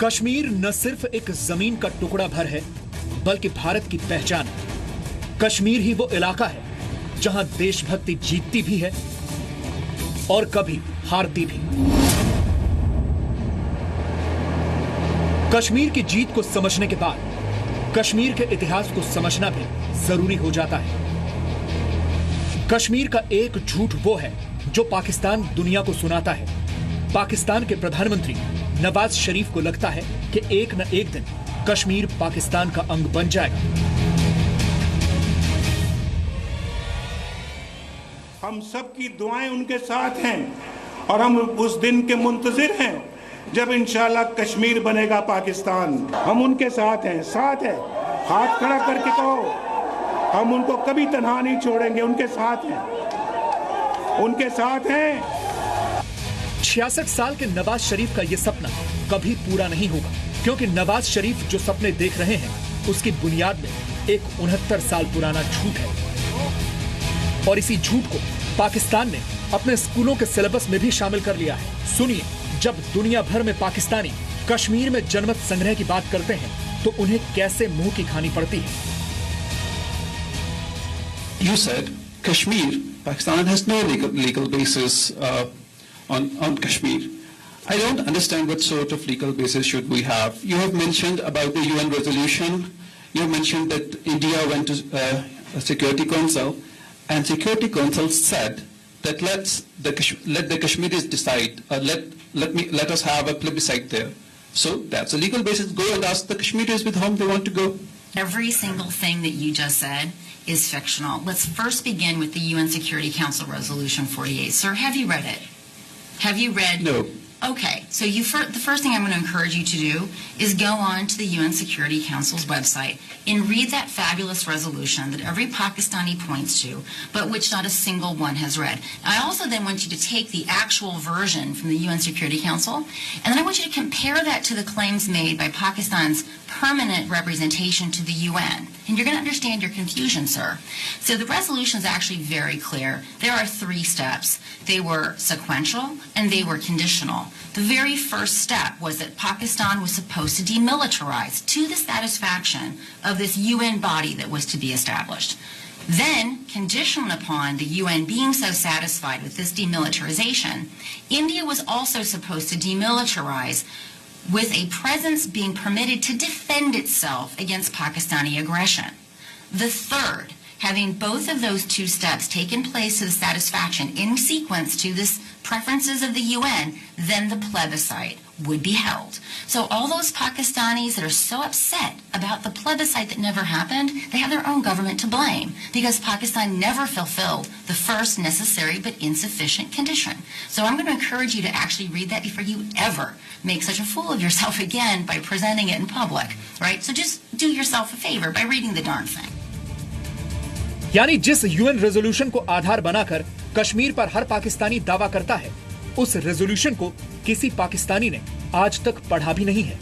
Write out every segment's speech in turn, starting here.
कश्मीर न सिर्फ एक जमीन का टुकड़ा भर है, बल्कि भारत की पहचान है। कश्मीर ही वो इलाका है जहां देशभक्ति जीतती भी है और कभी हारती भी। कश्मीर की जीत को समझने के बाद कश्मीर के इतिहास को समझना भी जरूरी हो जाता है। कश्मीर का एक झूठ वो है जो पाकिस्तान दुनिया को सुनाता है। पाकिस्तान के प्रधानमंत्री नवाज शरीफ को लगता है कि एक न एक दिन कश्मीर पाकिस्तान का अंग बन जाएगा। हम सबकी दुआएं उनके साथ हैं और हम उस दिन के मुंतजिर हैं जब इंशाल्लाह कश्मीर बनेगा पाकिस्तान। हम उनके साथ हैं, साथ है। हाथ खड़ा करके कहो, हम उनको कभी तन्हा नहीं छोड़ेंगे, उनके साथ हैं, उनके साथ हैं। 66 साल के नवाज शरीफ का यह सपना कभी पूरा नहीं होगा, क्योंकि नवाज शरीफ जो सपने देख रहे हैं उसकी बुनियाद में एक 69 साल पुराना झूठ है। और इसी झूठ को पाकिस्तान ने अपने स्कूलों के सिलेबस में भी शामिल कर लिया है। सुनिए, जब दुनिया भर में पाकिस्तानी कश्मीर में जनमत संग्रह की बात करते हैं तो उन्हें कैसे मुंह की खानी पड़ती है। You said Kashmir, Pakistan has no legal basis on Kashmir. I don't understand what sort of legal basis should we have. You have mentioned about the UN resolution. You have mentioned that India went to a Security Council, and Security Council said that let the Kashmiris decide. Let us have a plebiscite there. So that's a legal basis. Go and ask the Kashmiris with whom they want to go. Every single thing that you just said is fictional. Let's first begin with the UN Security Council Resolution 48. Sir, have you read it? Have you read? No. Okay, so the first thing I'm going to encourage you to do is go on to the UN Security Council's website and read that fabulous resolution that every Pakistani points to, but which not a single one has read. I also then want you to take the actual version from the UN Security Council, and then I want you to compare that to the claims made by Pakistan's permanent representation to the UN. And you're going to understand your confusion, sir. So the resolution is actually very clear. There are 3 steps. They were sequential and they were conditional. The very first step was that Pakistan was supposed to demilitarize to the satisfaction of this UN body that was to be established. Then, conditional upon the UN being so satisfied with this demilitarization, India was also supposed to demilitarize with a presence being permitted to defend itself against Pakistani aggression. The third, having both of those 2 steps taken place to the satisfaction in sequence to the preferences of the UN, then the plebiscite would be held. So all those Pakistanis that are so upset about the plebiscite that never happened, they have their own government to blame because Pakistan never fulfilled the first necessary but insufficient condition. So I'm going to encourage you to actually read that before you ever make such a fool of yourself again by presenting it in public, right? So just do yourself a favor by reading the darn thing. यानी जिस UN resolution को आधार बनाकर कश्मीर पर हर पाकिस्तानी दावा करता है, उस resolution को किसी पाकिस्तानी ने आज तक पढ़ा भी नहीं है।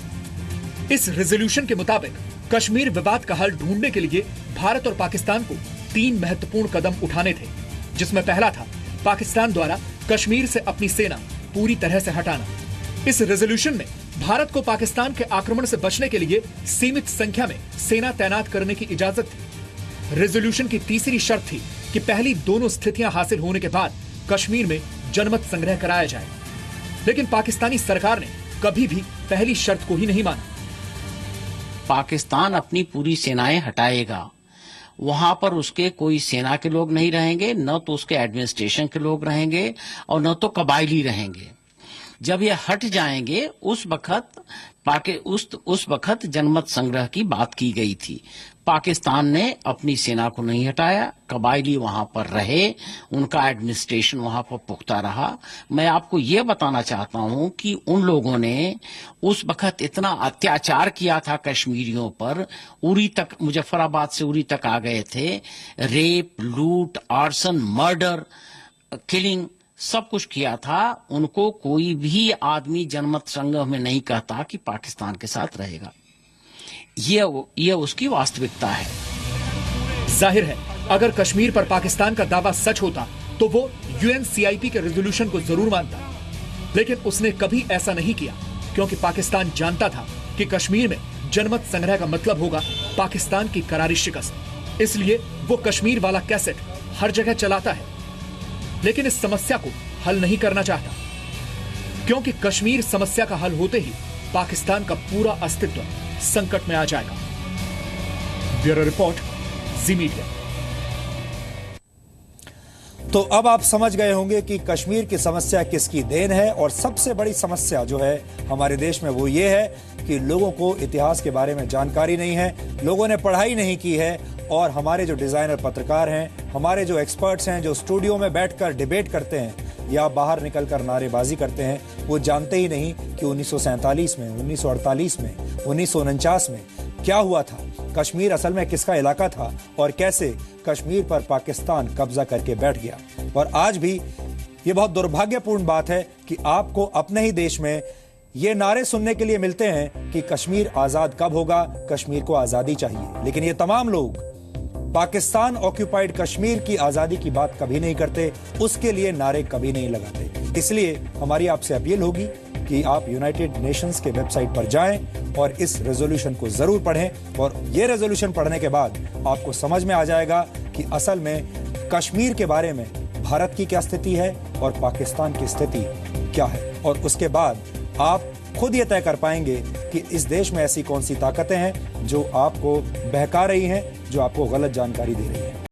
इस रेजोल्यूशन के मुताबिक कश्मीर विवाद का हल ढूंढने के लिए भारत और पाकिस्तान को 3 महत्वपूर्ण कदम उठाने थे, जिसमें पहला था पाकिस्तान द्वारा कश्मीर से अपनी सेना पूरी तरह से हटाना। इस रेजोल्यूशन में भारत को पाकिस्तान के आक्रमण से बचने के लिए सीमित संख्या में सेना तैनात करने की इजाजत थी। रेजोल्यूशन की तीसरी शर्त थी कि पहली दोनों स्थितियां हासिल होने के बाद कश्मीर में जनमत संग्रह कराया जाए, लेकिन पाकिस्तानी सरकार ने कभी भी पहली शर्त को ही नहीं माना। पाकिस्तान अपनी पूरी सेनाएं हटाएगा, वहां पर उसके कोई सेना के लोग नहीं रहेंगे, न तो उसके एडमिनिस्ट्रेशन के लोग रहेंगे और न तो कबायली रहेंगे। जब ये हट जाएंगे उस वक्त जनमत संग्रह की बात की गई थी। पाकिस्तान ने अपनी सेना को नहीं हटाया, कबायली वहां पर रहे, उनका एडमिनिस्ट्रेशन वहां पर पुख्ता रहा। मैं आपको ये बताना चाहता हूं कि उन लोगों ने उस वक्त इतना अत्याचार किया था कश्मीरियों पर, उरी तक, मुजफ्फराबाद से उरी तक आ गए थे। रेप, लूट, आर्सन, मर्डर, किलिंग, सब कुछ किया था। उनको कोई भी आदमी जनमत संग्रह में नहीं कहता कि पाकिस्तान के साथ रहेगा। ये उसकी वास्तविकता है। जाहिर है, अगर कश्मीर पर पाकिस्तान का दावा सच होता तो वो यूएनसीआईपी के रेजोल्यूशन को जरूर मानता, लेकिन उसने कभी ऐसा नहीं किया। क्योंकि पाकिस्तान जानता था कि कश्मीर में जनमत संग्रह का मतलब होगा पाकिस्तान की करारी शिकस्त। इसलिए वो कश्मीर वाला कैसेट हर जगह चलाता है, लेकिन इस समस्या को हल नहीं करना चाहता, क्योंकि कश्मीर समस्या का हल होते ही पाकिस्तान का पूरा अस्तित्व संकट में आ जाएगा। ब्यूरो रिपोर्ट, जी मीडिया। तो अब आप समझ गए होंगे कि कश्मीर की समस्या किसकी देन है, और सबसे बड़ी समस्या जो है हमारे देश में वो ये है कि लोगों को इतिहास के बारे में जानकारी नहीं है, लोगों ने पढ़ाई नहीं की है, और हमारे जो डिजाइनर पत्रकार हैं, हमारे जो एक्सपर्ट्स हैं, जो स्टूडियो में बैठकर डिबेट करते हैं या बाहर निकलकर नारेबाजी करते हैं, वो जानते ही नहीं कि 1947 में, 1948 में, 1949 में क्या हुआ था, कश्मीर असल में किसका इलाका था, और कैसे कश्मीर पर पाकिस्तान कब्जा करके बैठ गया। और आज भी ये बहुत दुर्भाग्यपूर्ण बात है कि आपको अपने ही देश में ये नारे सुनने के लिए मिलते हैं कि कश्मीर आजाद कब होगा, कश्मीर को आजादी चाहिए, लेकिन ये तमाम लोग पाकिस्तान ऑक्यूपाइड कश्मीर की आजादी की बात कभी नहीं करते, उसके लिए नारे कभी नहीं लगाते। इसलिए हमारी आपसे अपील होगी कि आप यूनाइटेड नेशंस के वेबसाइट पर जाएं और इस रेजोल्यूशन को जरूर पढ़ें, और ये रेजोल्यूशन पढ़ने के बाद आपको समझ में आ जाएगा कि असल में कश्मीर के बारे में भारत की क्या स्थिति है और पाकिस्तान की स्थिति क्या है, और उसके बाद आप खुद ये तय कर पाएंगे कि इस देश में ऐसी कौन सी ताकतें हैं जो आपको बहका रही हैं, जो आपको गलत जानकारी दे रही हैं।